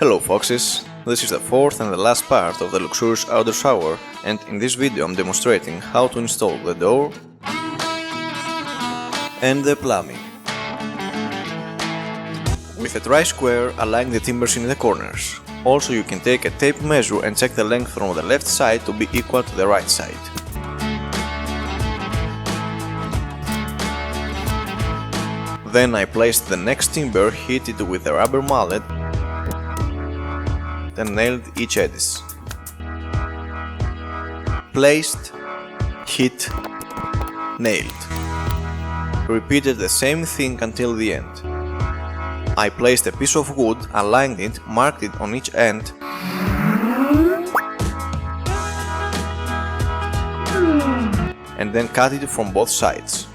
Hello foxes, this is the fourth and the last part of the luxurious outdoor shower, and in this video I'm demonstrating how to install the door and the plumbing. With a tri-square, align the timbers in the corners. Also you can take a tape measure and check the length from the left side to be equal to the right side. Then I placed the next timber, hit it with a rubber mallet and nailed each edges. Placed, hit, nailed. Repeated the same thing until the end. I placed a piece of wood, aligned it, marked it on each end and then cut it from both sides.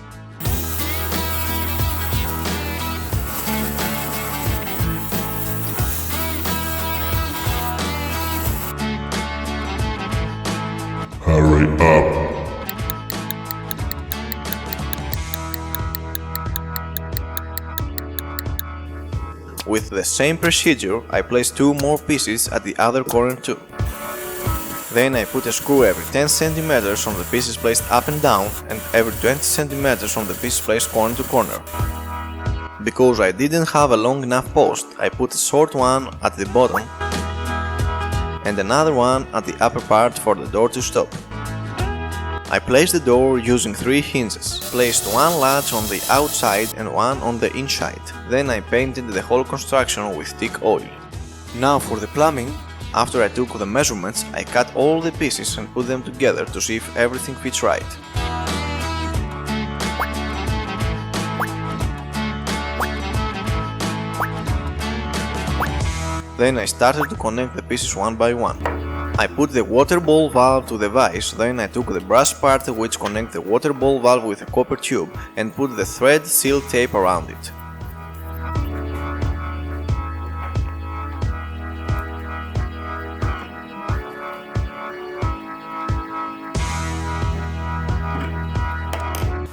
Hurry up! With the same procedure, I placed two more pieces at the other corner too. Then I put a screw every 10 cm on the pieces placed up and down and every 20 cm on the pieces placed corner to corner. Because I didn't have a long enough post, I put a short one at the bottom and another one at the upper part for the door to stop. I placed the door using 3 hinges, placed one latch on the outside and one on the inside. Then I painted the whole construction with thick oil. Now for the plumbing, after I took the measurements, I cut all the pieces and put them together to see if everything fits right. Then I started to connect the pieces one by one. I put the water ball valve to the vise, then I took the brass part which connects the water ball valve with a copper tube and put the thread seal tape around it.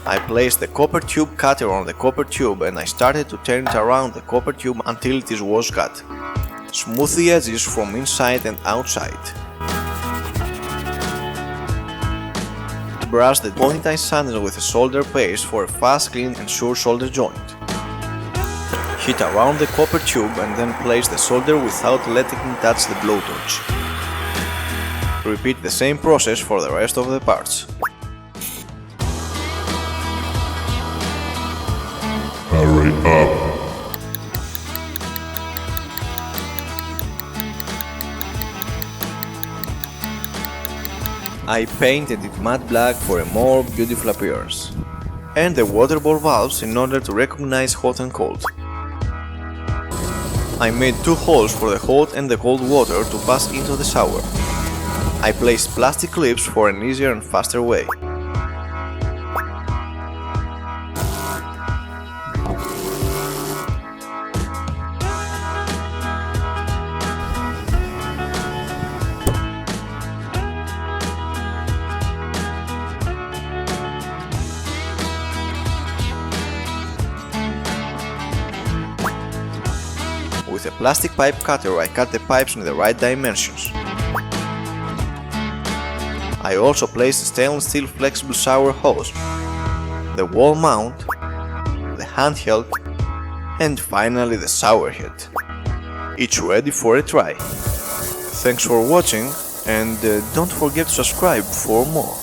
I placed the copper tube cutter on the copper tube and I started to turn it around the copper tube until it was cut. Smooth the edges from inside and outside. Brush the point I sanded with a solder paste for a fast, clean and sure solder joint. Hit around the copper tube and then place the solder without letting it touch the blowtorch. Repeat the same process for the rest of the parts. Hurry up! I painted it matte black for a more beautiful appearance. And the water ball valves in order to recognize hot and cold. I made 2 holes for the hot and the cold water to pass into the shower. I placed plastic clips for an easier and faster way. With a plastic pipe cutter I cut the pipes in the right dimensions. I also placed a stainless steel flexible shower hose, the wall mount, the handheld, and finally the shower head. Each ready for a try. Thanks for watching and don't forget to subscribe for more.